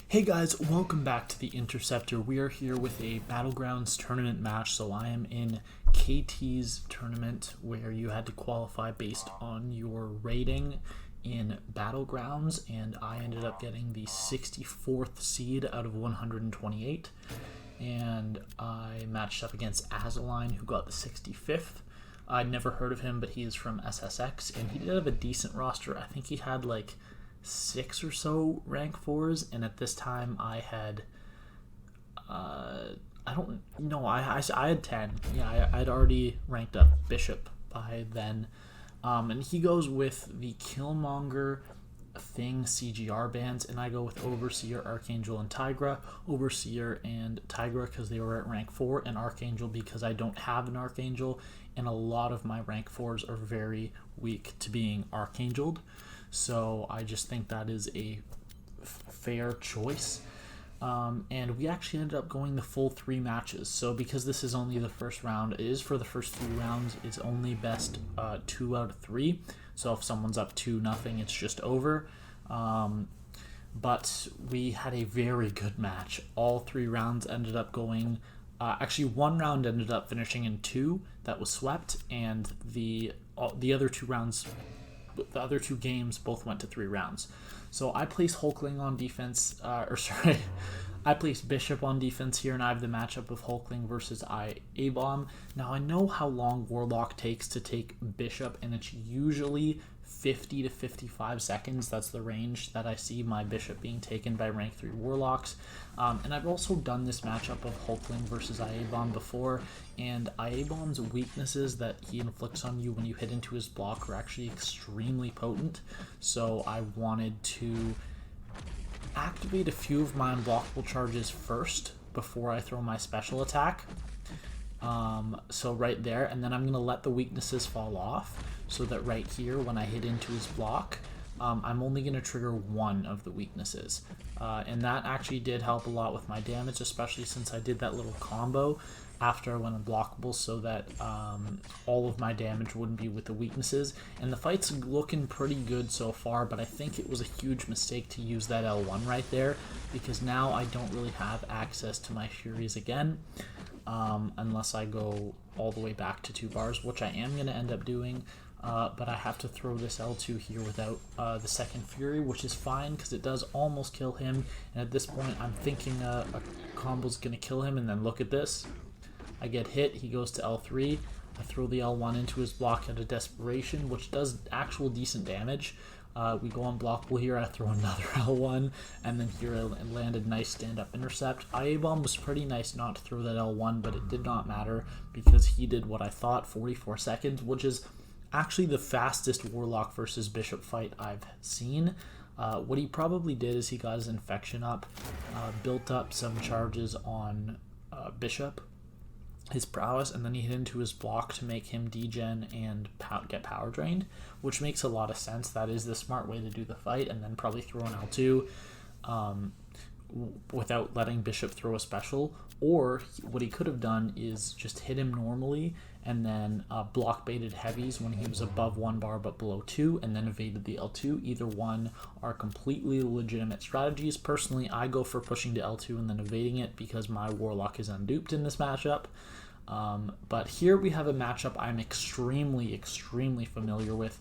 Hey guys, welcome back to the Interceptor. We are here with a Battlegrounds tournament match. So I am in KT's tournament where you had to qualify based on your rating in Battlegrounds, and I ended up getting the 64th seed out of 128, and I matched up against Azuline, who got the 65th. I'd never heard of him, but he is from SSX, and he did have a decent roster. I think he had like 6 or so rank 4s, and at this time I had I had 10. Yeah, I'd already ranked up Bishop by then, and he goes with the Killmonger Thing CGR bands, and I go with Overseer, Archangel, and Tigra. Overseer and Tigra because they were at rank 4, and Archangel because I don't have an Archangel, and a lot of my rank 4s are very weak to being Archangeled. So I just think that is a fair choice. And we actually ended up going the full 3 matches. So because this is only the first round, it is for the first 3 rounds. It's only best 2 out of 3. So if someone's up 2-0, it's just over. But we had a very good match. All 3 rounds ended up going. Actually, 1 round ended up finishing in 2. That was swept, and the other 2 rounds. The other 2 games both went to 3 rounds. So I placed Hulkling on defense, I placed Bishop on defense here, and I have the matchup of Hulkling versus A-Bomb. Now I know how long Warlock takes to take Bishop, and it's usually 50 to 55 seconds. That's the range that I see my Bishop being taken by rank 3 Warlocks. And I've also done this matchup of Hulkling versus IA-Bomb before, and IA-Bomb's weaknesses that he inflicts on you when you hit into his block are actually extremely potent. So I wanted to activate a few of my unblockable charges first before I throw my special attack. So right there, and then I'm going to let the weaknesses fall off, so that right here when I hit into his block, I'm only going to trigger 1 of the weaknesses. And that actually did help a lot with my damage, especially since I did that little combo after I went unblockable, so that all of my damage wouldn't be with the weaknesses. And the fight's looking pretty good so far, but I think it was a huge mistake to use that L1 right there, because now I don't really have access to my Furies again, unless I go all the way back to 2 bars, which I am going to end up doing. But I have to throw this L2 here without the second Fury, which is fine because it does almost kill him. And at this point, I'm thinking a combo's going to kill him, and then look at this. I get hit, he goes to L3. I throw the L1 into his block out of desperation, which does actual decent damage. We go unblockable here, I throw another L1, and then here I landed nice stand-up intercept. IA-Bomb was pretty nice not to throw that L1, but it did not matter because he did what I thought, 44 seconds, which is actually the fastest Warlock versus Bishop fight I've seen. What he probably did is he got his infection up, built up some charges on Bishop, his prowess, and then he hit into his block to make him degen and get power drained, which makes a lot of sense. That is the smart way to do the fight, and then probably throw an L2 without letting Bishop throw a special. Or what he could have done is just hit him normally and then block baited heavies when he was above 1 bar but below 2, and then evaded the L2. Either one are completely legitimate strategies. Personally, I go for pushing to L2 and then evading it because my Warlock is unduped in this matchup. But here we have a matchup I'm extremely familiar with.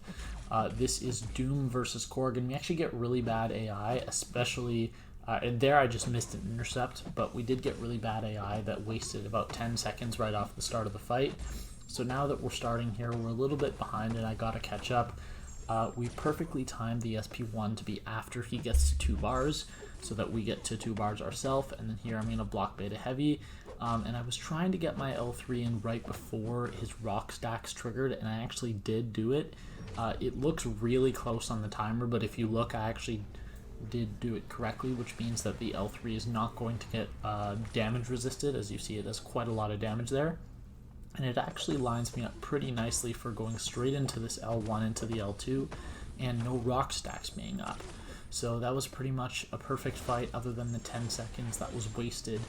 This is Doom versus Korg, and we actually get really bad AI, especially and there I just missed an intercept, but we did get really bad AI that wasted about 10 seconds right off the start of the fight. So now that we're starting here, we're a little bit behind and I gotta catch up. We perfectly timed the SP1 to be after he gets to 2 bars, so that we get to 2 bars ourselves, and then here I'm gonna block beta heavy. And I was trying to get my L3 in right before his rock stacks triggered, and I actually did do it. It looks really close on the timer, but if you look, I actually did do it correctly, which means that the L3 is not going to get damage resisted. As you see, it does quite a lot of damage there, and it actually lines me up pretty nicely for going straight into this L1 into the L2 and no rock stacks being up. So that was pretty much a perfect fight, other than the 10 seconds that was wasted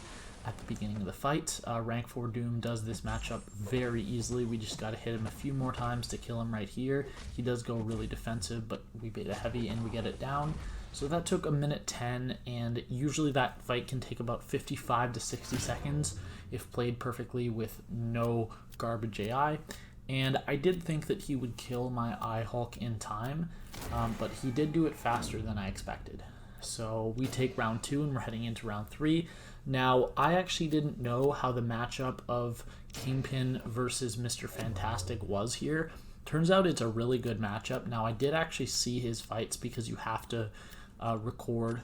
at the beginning of the fight. Rank 4 Doom does this matchup very easily. We just got to hit him a few more times to kill him right here. He does go really defensive, but we beta heavy and we get it down. So that took 1:10, and usually that fight can take about 55 to 60 seconds if played perfectly with no garbage AI. And I did think that he would kill my Eye Hulk in time, but he did do it faster than I expected. So we take round 2 and we're heading into round 3. Now, I actually didn't know how the matchup of Kingpin versus Mr. Fantastic was here. Turns out it's a really good matchup. Now, I did actually see his fights because you have to record.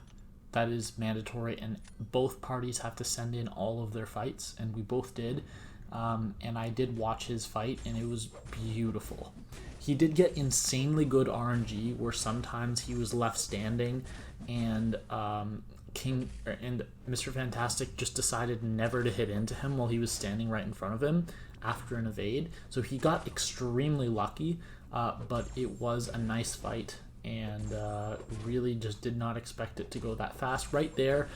That is mandatory, and both parties have to send in all of their fights, and we both did. And I did watch his fight, and it was beautiful. He did get insanely good RNG, where sometimes he was left standing, and Mr. Fantastic just decided never to hit into him while he was standing right in front of him after an evade. So he got extremely lucky, but it was a nice fight, and really just did not expect it to go that fast. Right there,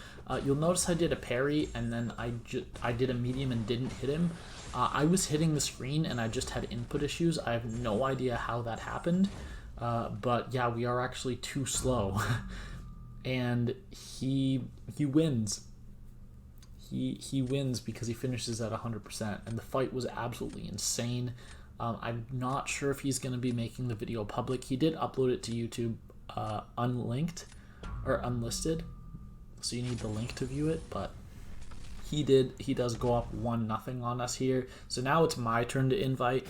you'll notice I did a parry, and then I did a medium and didn't hit him. I was hitting the screen, and I just had input issues. I have no idea how that happened, but yeah, we are actually too slow. And he wins. He wins because he finishes at 100%, and the fight was absolutely insane. I'm not sure if he's going to be making the video public. He did upload it to YouTube unlinked or unlisted, so you need the link to view it, but he does go up 1-0 on us here. So now it's my turn to invite.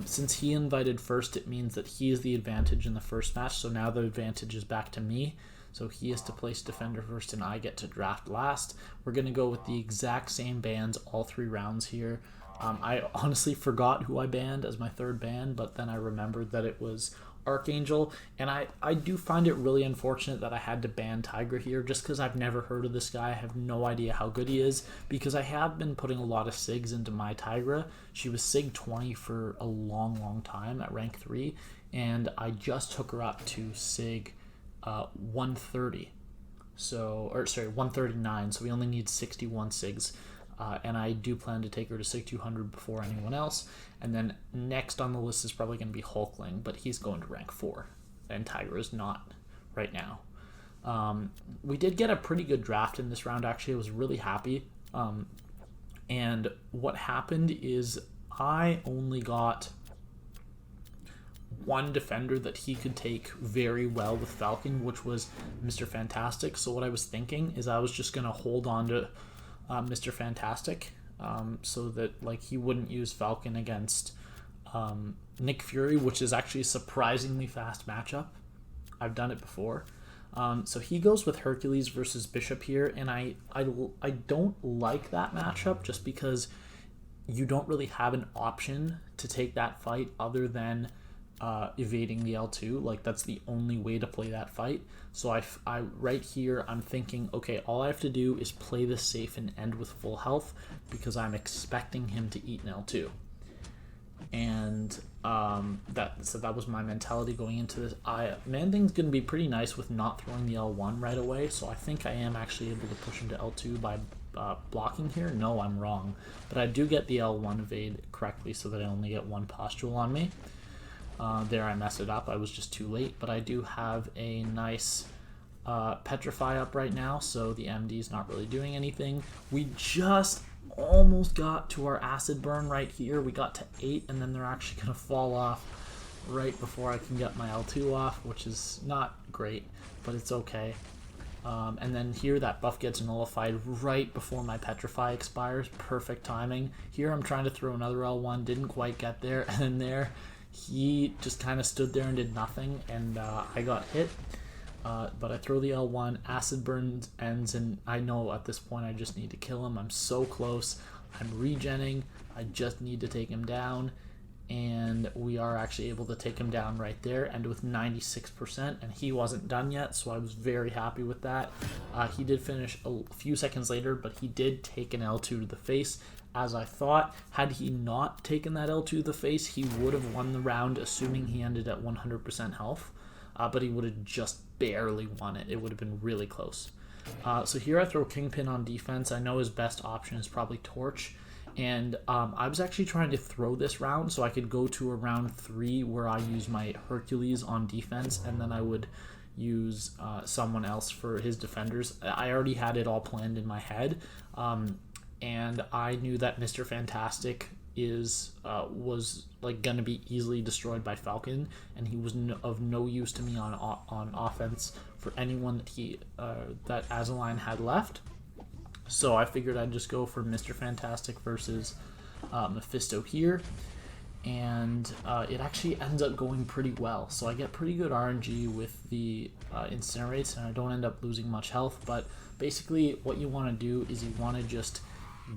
Since he invited first, it means that he is the advantage in the first match, so now the advantage is back to me. So he has to place defender first, and I get to draft last. We're going to go with the exact same bans all 3 rounds here. I honestly forgot who I banned as my third ban, but then I remembered that it was Archangel, and I do find it really unfortunate that I had to ban Tigra here, just because I've never heard of this guy. I have no idea how good he is, because I have been putting a lot of SIGs into my Tigra. She was SIG 20 for a long time at rank 3, and I just took her up to SIG 130, 139, so we only need 61 SIGs, and I do plan to take her to SIG 200 before anyone else. And then next on the list is probably going to be Hulkling, but he's going to rank 4, and Tiger is not right now. We did get a pretty good draft in this round, actually. I was really happy, and what happened is I only got one defender that he could take very well with Falcon, which was Mr. Fantastic. So what I was thinking is I was just going to hold on to Mr. Fantastic, so that like he wouldn't use Falcon against Nick Fury, which is actually a surprisingly fast matchup. I've done it before. So he goes with Hercules versus Bishop here, and I don't like that matchup just because you don't really have an option to take that fight other than evading the L2. Like, that's the only way to play that fight. So I right here I'm thinking, okay, all I have to do is play this safe and end with full health, because I'm expecting him to eat an L2. And that was my mentality going into this. Man-Thing's gonna be pretty nice with not throwing the L1 right away, so I think I am actually able to push him to L2 by blocking here. No, I'm wrong, but I do get the L1 evade correctly, so that I only get 1 pustule on me. There I messed it up. I was just too late, but I do have a nice Petrify up right now, so the MD's not really doing anything. We just almost got to our acid burn right here. We got to 8, and then they're actually going to fall off right before I can get my L2 off, which is not great, but it's okay. And then here that buff gets nullified right before my Petrify expires. Perfect timing. Here I'm trying to throw another L1, didn't quite get there, and then there he just kind of stood there and did nothing, and I got hit. But I throw the L1, acid burn ends, and I know at this point I just need to kill him. I'm so close. I'm regenning. I just need to take him down, and we are actually able to take him down right there, and with 96%, and he wasn't done yet, so I was very happy with that. He did finish a few seconds later, but he did take an L2 to the face, as I thought. Had he not taken that L2 to the face, he would have won the round, assuming he ended at 100% health. But he would have just barely won it. It would have been really close. So here I throw Kingpin on defense. I know his best option is probably Torch. And I was actually trying to throw this round so I could go to a round 3 where I use my Hercules on defense, and then I would use someone else for his defenders. I already had it all planned in my head, and I knew that Mr. Fantastic was like gonna be easily destroyed by Falcon, and he was of no use to me on offense for anyone that Azuline had left. So I figured I'd just go for Mr. Fantastic versus Mephisto here, and it actually ends up going pretty well. So I get pretty good RNG with the incinerates, and I don't end up losing much health. But basically, what you want to do is you want to just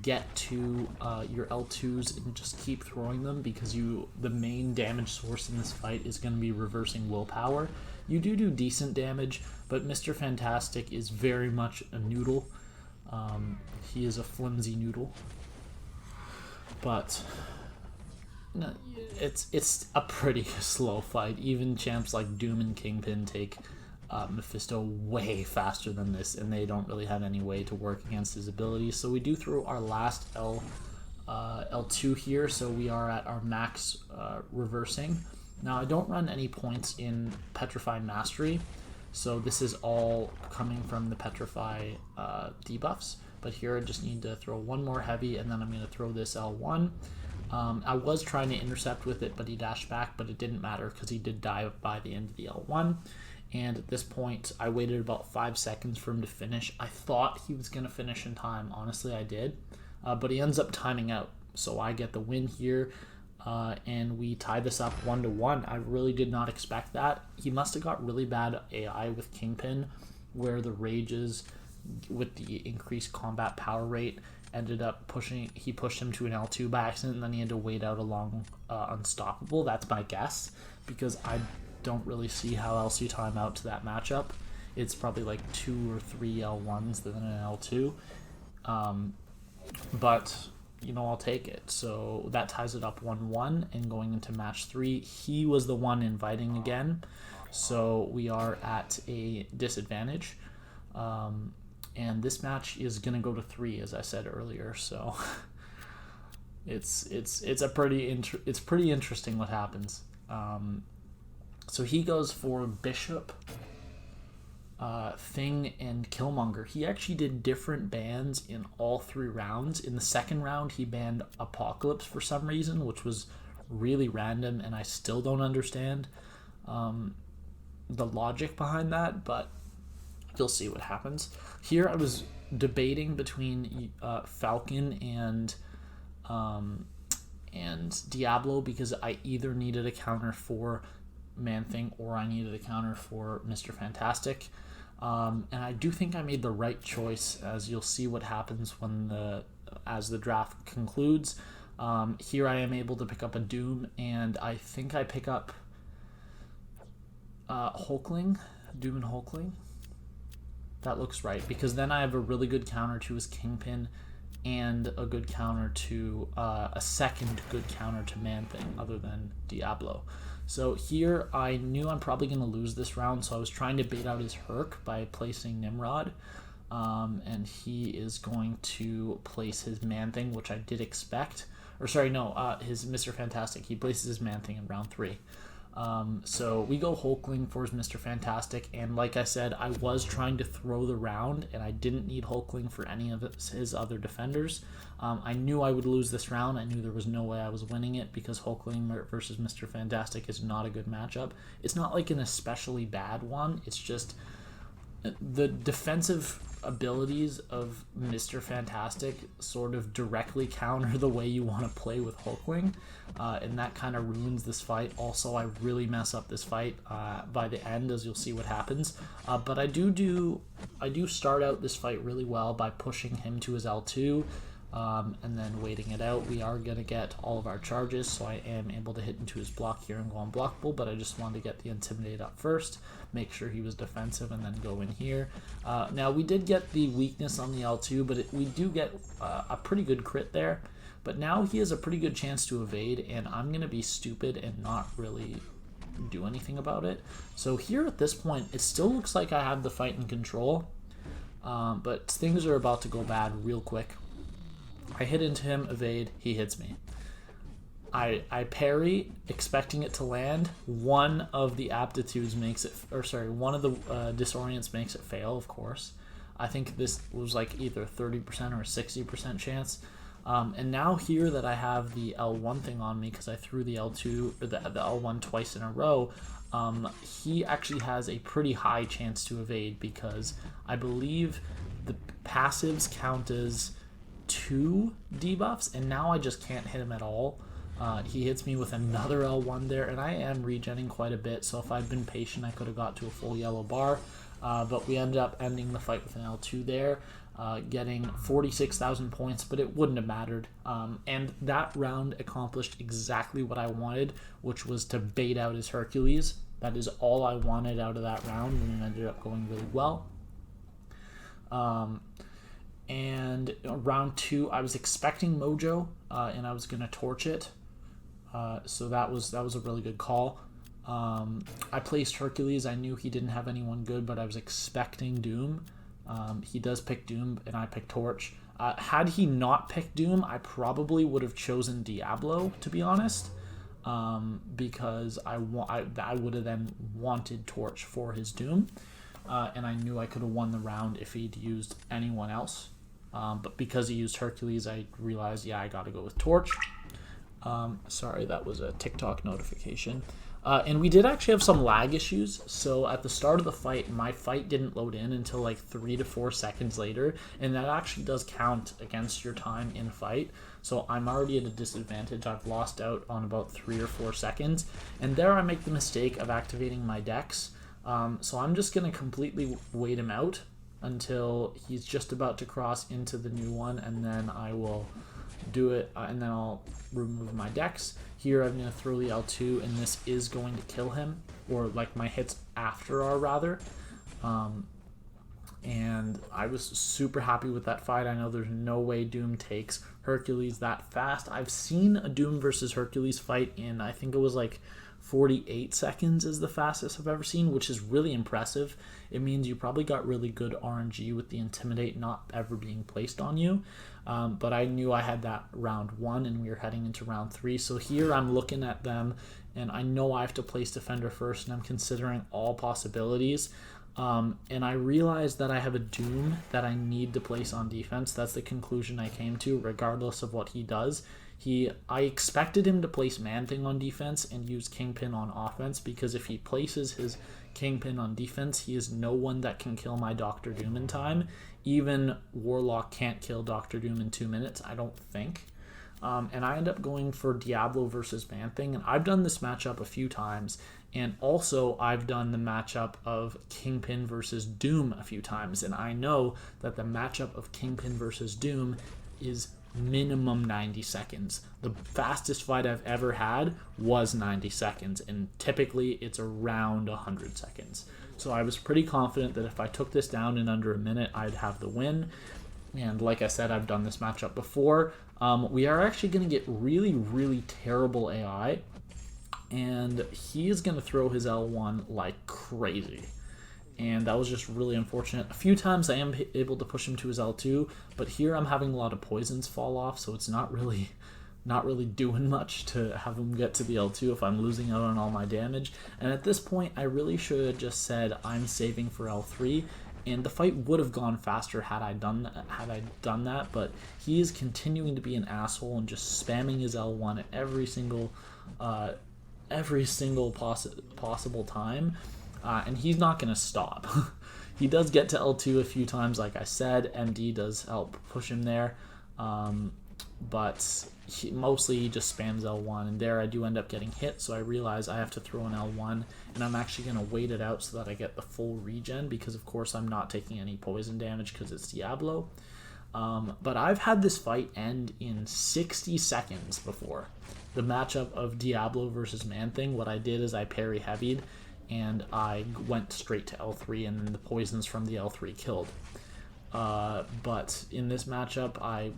get to your L2s and just keep throwing them, because the main damage source in this fight is going to be reversing willpower. You do decent damage, but Mr. Fantastic is very much a noodle. He is a flimsy noodle, but no, it's a pretty slow fight. Even champs like Doom and Kingpin take Mephisto way faster than this, and they don't really have any way to work against his abilities. So we do throw our last L2 here, so we are at our max reversing. Now I don't run any points in Petrify Mastery, so this is all coming from the Petrify debuffs. But here I just need to throw one more heavy, and then I'm going to throw this L1. I was trying to intercept with it, but he dashed back, but it didn't matter because he did die by the end of the L1. And at this point, I waited about 5 seconds for him to finish. I thought he was going to finish in time. Honestly, I did. But he ends up timing out. So I get the win here. And we tie this up 1-1. I really did not expect that. He must have got really bad AI with Kingpin, where the rages with the increased combat power rate ended up pushed him to an L2 by accident, and then he had to wait out a long unstoppable. That's my guess, because I don't really see how else you time out to that matchup. It's probably like 2 or 3 L1s than an L2. But I'll take it. So that ties it up 1-1, and going into match 3, he was the one inviting again. So we are at a disadvantage. And this match is gonna go to 3, as I said earlier. So it's pretty interesting what happens. So he goes for Bishop, Thing, and Killmonger. He actually did different bans in all 3 rounds. In the second round, he banned Apocalypse for some reason, which was really random, and I still don't understand the logic behind that, but you'll see what happens. Here I was debating between Falcon and Diablo, because I either needed a counter for Man-Thing or I needed a counter for Mr. Fantastic. And I do think I made the right choice, as you'll see what happens as the draft concludes. Here I am able to pick up a Doom, and I think I pick up Hulkling, Doom and Hulkling. That looks right, because then I have a really good counter to his Kingpin, and a good counter to a second good counter to Man-Thing other than Diablo. So here I knew I'm probably going to lose this round, so I was trying to bait out his Herc by placing Nimrod, and he is going to place his Man-Thing, which I did expect. Or sorry, no, his Mr. Fantastic. He places his Man-Thing in round 3. So we go Hulkling for his Mr. Fantastic, and like I said, I was trying to throw the round, and I didn't need Hulkling for any of his other defenders. I knew I would lose this round. I knew there was no way I was winning it, because Hulkling versus Mr. Fantastic is not a good matchup. It's not like an especially bad one. It's just the defensive abilities of Mr. Fantastic sort of directly counter the way you want to play with Hulkling, and that kind of ruins this fight. Also, I really mess up this fight by the end, as you'll see what happens. But I do start out this fight really well by pushing him to his L2, and then waiting it out. We are going to get all of our charges, so I am able to hit into his block here and go unblockable, but I just wanted to get the Intimidate up first, make sure he was defensive, and then go in here. Now, we did get the weakness on the L2, but we do get a pretty good crit there. But now he has a pretty good chance to evade, and I'm going to be stupid and not really do anything about it. So here at this point, it still looks like I have the fight in control, but things are about to go bad real quick. I hit into him, evade, he hits me. I parry, expecting it to land. One of the aptitudes makes it, or sorry, one of the disorients makes it fail, of course. I think this was like either 30% or 60% chance. And now here that I have the L1 thing on me because I threw the L2 or the L1 twice in a row, he actually has a pretty high chance to evade because I believe the passives count as 2 debuffs, and now I just can't hit him at all. He hits me with another L1 there, and I am regenning quite a bit, so if I'd been patient, I could have got to a full yellow bar. But we ended up ending the fight with an L2 there, getting 46,000 points, but it wouldn't have mattered. And that round accomplished exactly what I wanted, which was to bait out his Hercules. That is all I wanted out of that round, and it ended up going really well. And round 2, I was expecting Mojo, and I was going to torch it. So that was a really good call. I placed Hercules. I knew he didn't have anyone good, but I was expecting Doom. He does pick Doom, and I picked Torch. Had he not picked Doom, I probably would have chosen Diablo, to be honest, because I would have then wanted Torch for his Doom, and I knew I could have won the round if he'd used anyone else. But because he used Hercules, I realized, yeah, I got to go with Torch. Sorry, that was a TikTok notification. And we did actually have some lag issues. So at the start of the fight, my fight didn't load in until like 3 to 4 seconds later. And that actually does count against your time in fight. So I'm already at a disadvantage. I've lost out on about 3 or 4 seconds. And there I make the mistake of activating my dex. So I'm just going to completely wait him out until he's just about to cross into the new one. And then I will do it, and then I'll remove my dex. Here I'm going to throw the L2, and this is going to kill him, or like my hits after are rather. And I was super happy with that fight. I know there's no way Doom takes Hercules that fast. I've seen a Doom versus Hercules fight in, I think it was like 48 seconds is the fastest I've ever seen, which is really impressive. It means you probably got really good RNG with the Intimidate not ever being placed on you. But I knew I had that round 1 and we were heading into round 3. So here I'm looking at them and I know I have to place Defender first, and I'm considering all possibilities. And I realized that I have a Doom that I need to place on defense. That's the conclusion I came to, regardless of what he does. I expected him to place Man-Thing on defense and use Kingpin on offense, because if he places his Kingpin on defense, he is no one that can kill my Doctor Doom in time. Even Warlock can't kill Doctor Doom in 2 minutes, I don't think. And I end up going for Diablo versus Man-Thing, and I've done this matchup a few times, and also I've done the matchup of Kingpin versus Doom a few times, and I know that the matchup of Kingpin versus Doom is minimum 90 seconds. The fastest fight I've ever had was 90 seconds, and typically it's around 100 seconds. So I was pretty confident that if I took this down in under a minute, I'd have the win. And like I said, I've done this matchup before. We are actually going to get really, really terrible AI, and he is going to throw his L1 like crazy. And that was just really unfortunate. A few times I am able to push him to his L2, but here I'm having a lot of poisons fall off, so it's not really doing much to have him get to the L2 if I'm losing out on all my damage. And at this point, I really should have just said I'm saving for L3, and the fight would have gone faster had I done that. But he is continuing to be an asshole and just spamming his L1 at every single possible time. And he's not going to stop. He does get to L2 a few times, like I said. MD does help push him there. But mostly he just spams L1. And there I do end up getting hit, so I realize I have to throw an L1. And I'm actually going to wait it out so that I get the full regen, because of course I'm not taking any poison damage because it's Diablo. But I've had this fight end in 60 seconds before. The matchup of Diablo versus Man-Thing, what I did is I parry heavied, and I went straight to L3, and then the poisons from the L3 killed. But in this matchup, I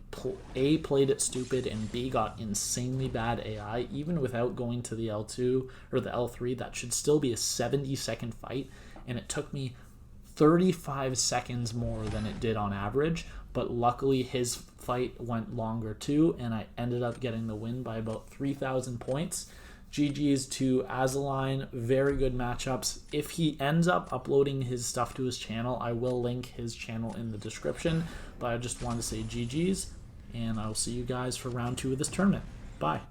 A, played it stupid, and B, got insanely bad AI. Even without going to the L2 or the L3, that should still be a 70-second fight, and it took me 35 seconds more than it did on average, but luckily his fight went longer too, and I ended up getting the win by about 3,000 points. GG's to Azuline, very good matchups. If he ends up uploading his stuff to his channel, I will link his channel in the description, but I just wanted to say GG's, and I will see you guys for round 2 of this tournament. Bye.